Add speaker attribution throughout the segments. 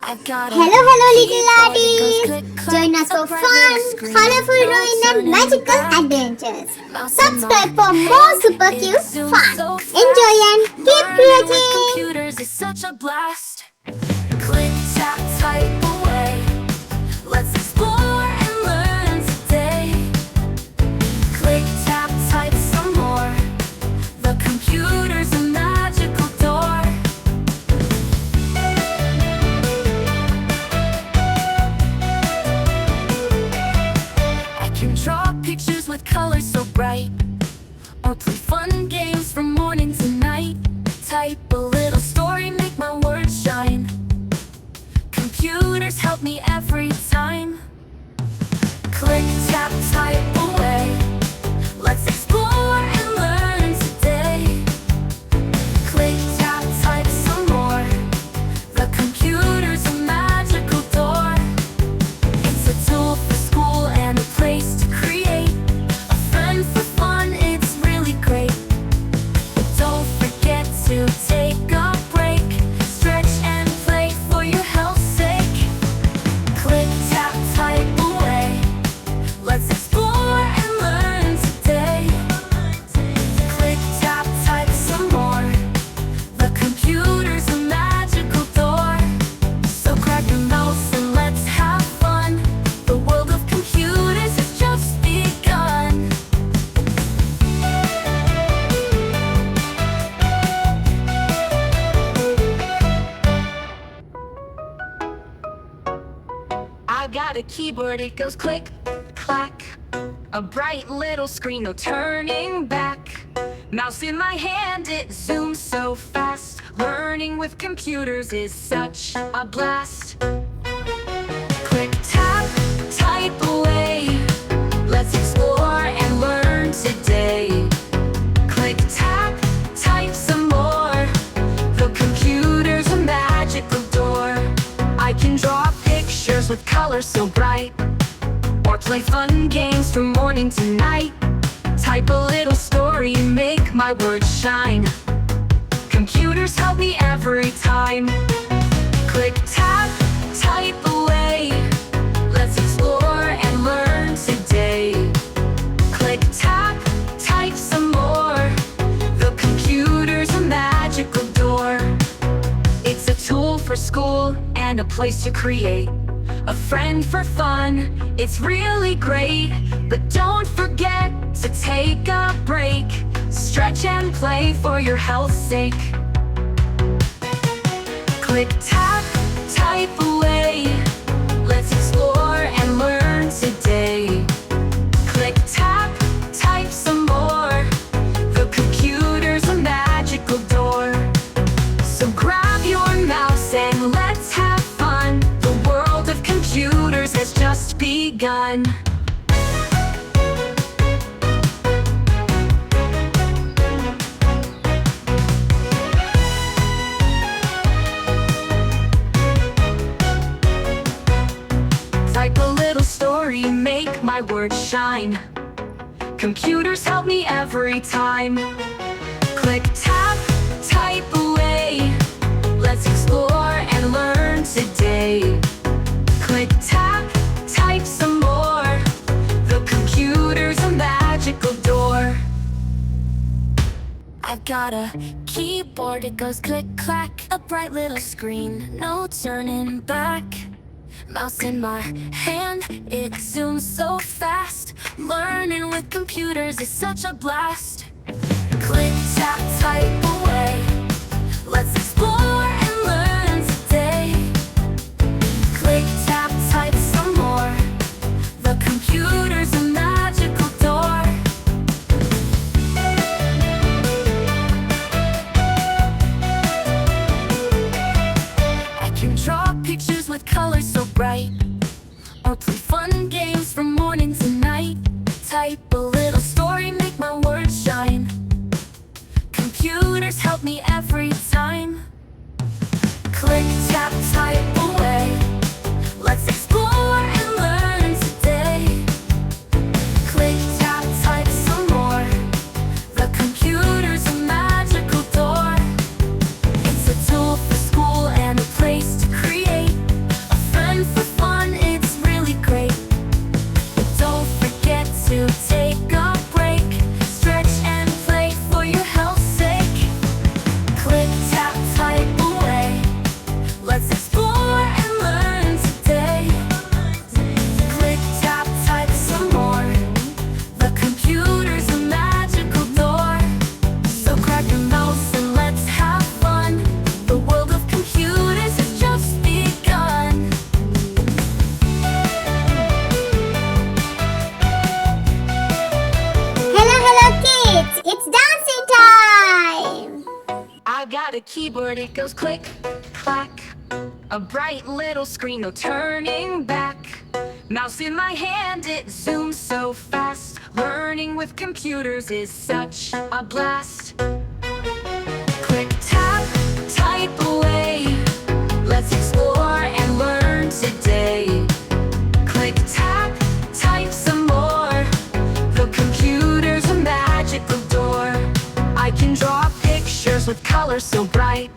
Speaker 1: Hello, hello, little artists! Join us for fun, colorful drawing and magical adventures. Subscribe for more super cute fun. Enjoy and keep creating!
Speaker 2: Computers is such a blast. Click, tap, type away. Let's explore and learn today. Click, tap, type some more. The computer's a magical door. I can draw pictures with colors so bright, or play fun games from morning to night. Type a little story, make my words shine. Computers help me every time. Click, tap, type away. Let's explore and learn today. Click, tap, type some more. The computer's a magical door. It's a tool for school and a place to create. A friend for fun, it's really great. But don't forget to take a break. Stretch and play for your health's sake. Click, tap, type away. Let's explore and learn today. Click, tap, type some more. The computer's a magical door. So grab your mouse and let's have fun. The world of computers has just begun. I've got a keyboard, it goes click, clack. A bright little screen, no turning back. Mouse in my hand, it zooms so fast. Learning with computers is such a blast. Click, tap, type away. Let's explore and learn today. Click, tap, type some more. The computer's a magical door. I can draw pictures with colors so bright, or play fun games from morning to night. Type a little story, make my words shine. Computers help me every time. Click, tap, type away. Let's explore and learn today. Click, tap, type some more. The computer's a magical door. It's a tool for school and a place to create. A friend for fun, it's really great. But don't forget to take a break. Stretch and play for your health's sake. Click, tap, type away. Let's explore and learn today. Click, tap, type some more. The computer's a magical door. So grab your mouse and let's have fun. The world of computers has just begun. Type a little story, make my words shine. Computers help me every time. Click, tap, type away. Let's explore and learn today. Click, tap, type some more. The computer's a magical door. I've got a keyboard, it goes click, clack. A bright little screen, no turning back. Mouse in my hand, it zooms so fast. Learning with computers is such a blast. Click, tap, type away. Let's explore and learn today. Click, tap, type some more. The computer's a magical door. I can draw pictures with colors so bright, or play fun games from morning to night. Type a little story, make my words shine. Computers help me every time. Click, tap, type away. Let's explore and learn today. Click, tap, type some more. The computer's a magical door. It's a tool for school and a place to create. a keyboard, it goes click, clack. A bright little screen, no turning back. Mouse in my hand, it zooms so fast. Learning with computers is such a blast. Click, tap, type away. Let's explore and learn today. Click, tap, type some more. The computer's a magical door. I can draw pictures with colors so bright,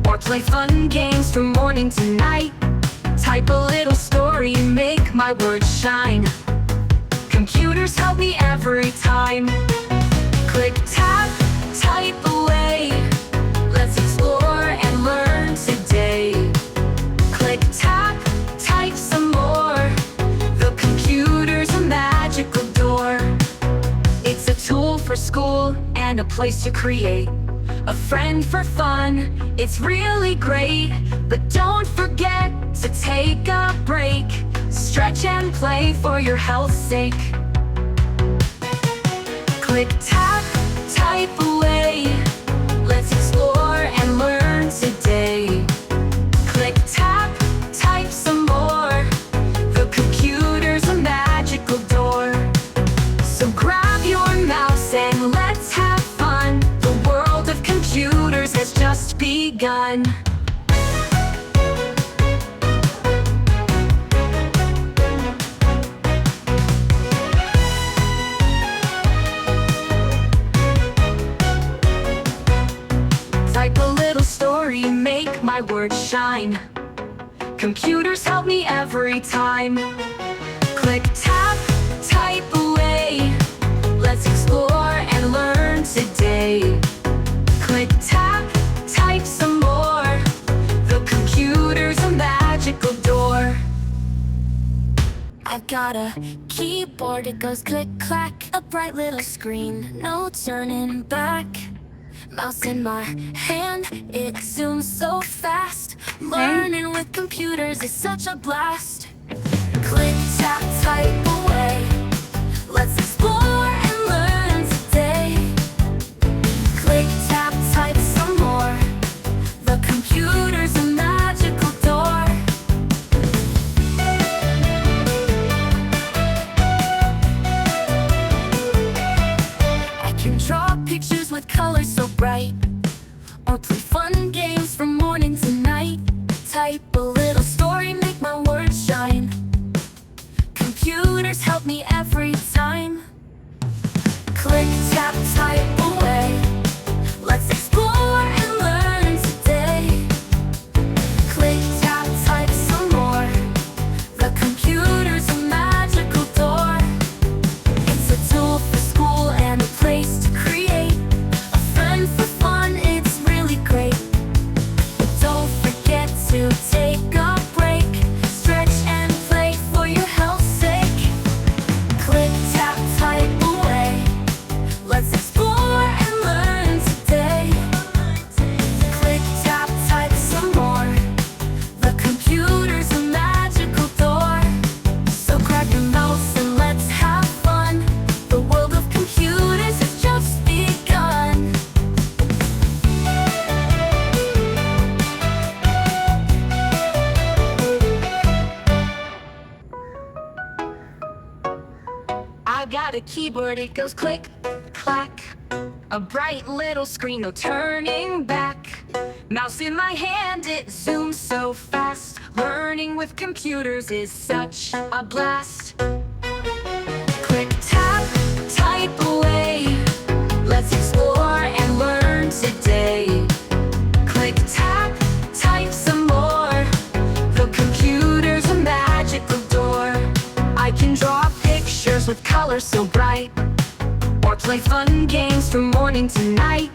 Speaker 2: or play fun games from morning to night. Type a little story, make my words shine. Computers help me every time. Click, tap, type away. Let's explore and learn today. Click, tap, type some more. The computer's a magical door. It's a tool for school and a place to create. A friend for fun, it's really great. But don't forget to take a break. Stretch and play for your health's sake. Click, tap, type away. Let's explore and learn today. Click, tap, type some more. The computer's a magical door. So grab your mouse and let's have fun. The world of computers has just begun. Type a little story, make my words shine. Computers help me every time. Click, tap, type away. Let's explore and learn today. Click, tap, type some more. The computer's a magical door. I've got a keyboard, it goes click, clack. A bright little screen, no turning back. Mouse in my hand, it zooms so fast. Learning with computers is such a blast. Click, tap, type away. Let's explore and learn today. Click, tap, type some more. The computer's a magical door. I can draw pictures with colors so bright, or play fun games from morning to night. Type a little story, make my words shine. Computers help me every time. Click, tap, type away. Let's explore and learn today. Click, tap, type some more. The computer's a magical door. It's a tool for school and a place to create. A friend for fun, it's really great. But don't forget to take a break. Stretch and play for your health's sake. Click, tap, type away. Let's explore and learn today. Click, tap, type some more. The computer's a magical door. So grab your mouse and let's have fun. The world of computers has just begun. I got a keyboard, it goes click, clack. A bright little screen, no turning back. Mouse in my hand, it zooms so fast. Learning with computers is such a blast. Click, tap, type away. Let's explore and learn today. Click, tap, type some more. The computer's a magical door. I can draw pictures with colors so bright, or play fun games from morning to night.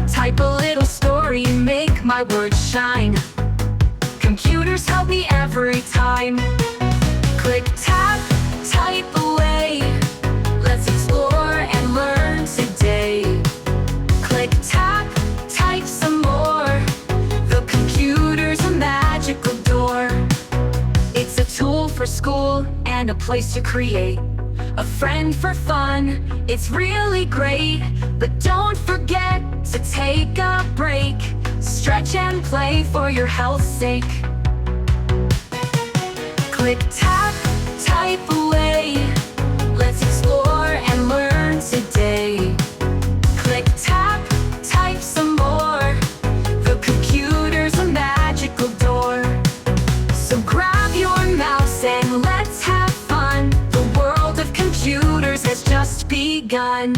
Speaker 2: Type a little story, make my words shine. Computers help me every time. Click, tap, type away. Let's explore and learn today. Click, tap, type some more. The computer's a magical door. It's a tool for school and a place to create. A friend for fun, it's really great. But don't forget to take a break. Stretch and play for your health's sake. Click, tap, type away. Let's explore and learn today. Click, tap, type some more. The computer's a magical door. So grab your mouse and let's have fun. The world of computers has just begun.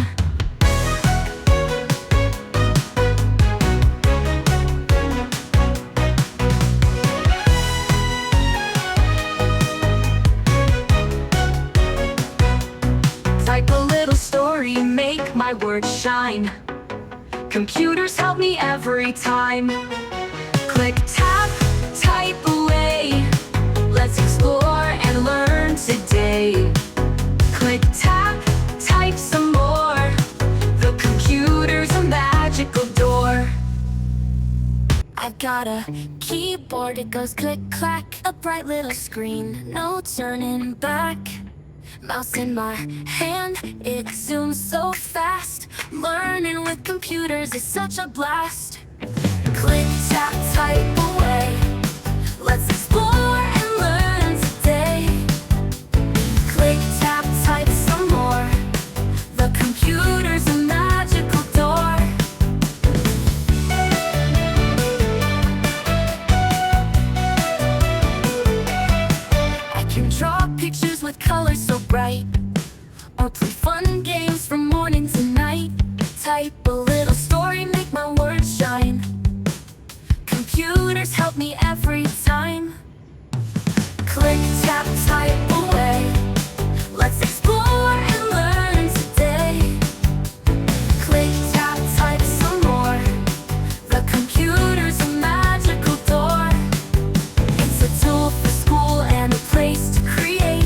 Speaker 2: Type a little story, make my words shine. Computers help me every time. Click, tap, type away. Let's explore and learn today. Click, tap, type some more. The computer's a magical door. I've got a keyboard, it goes click, clack. A bright little screen, no turning back. Mouse in my hand, it zooms so fast. Learning with computers is such a blast. Click, tap, type away. Let's explore and learn today. Click, tap, type some more. The computer's a magical door. I can draw pictures with colors so bright, or play fun games from morning to night. Type a little story, make my words shine. Computers help me every time. Click, tap, type away. Let's explore and learn today. Click, tap, type some more. The computer's a magical door. It's a tool for school and a place to create.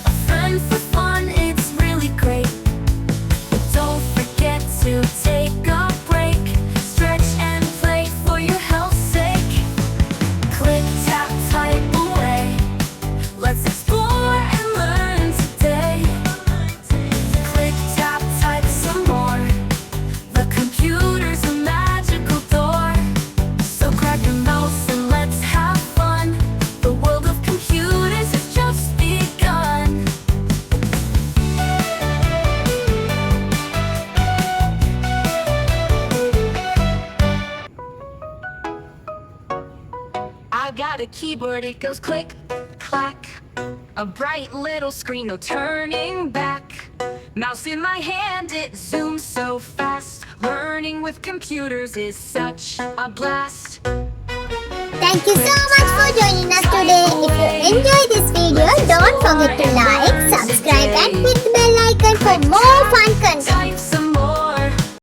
Speaker 2: A friend for fun, it's really great. But don't forget to take a break. Stretch and play for your health's sake. Click, tap, type away. Let's explore and learn today. Click, tap, type some more. The computer's a magical door. So grab your mouse and let's have fun. The world of computers has just begun. I've got a keyboard, it goes click, clack. A bright little screen, no turning back. Mouse in my hand, it zooms so fast. Learning with computers is such a blast.
Speaker 1: Thank you so much for joining us today. If you enjoyed this video, don't forget to like, subscribe and hit the bell icon for more fun content.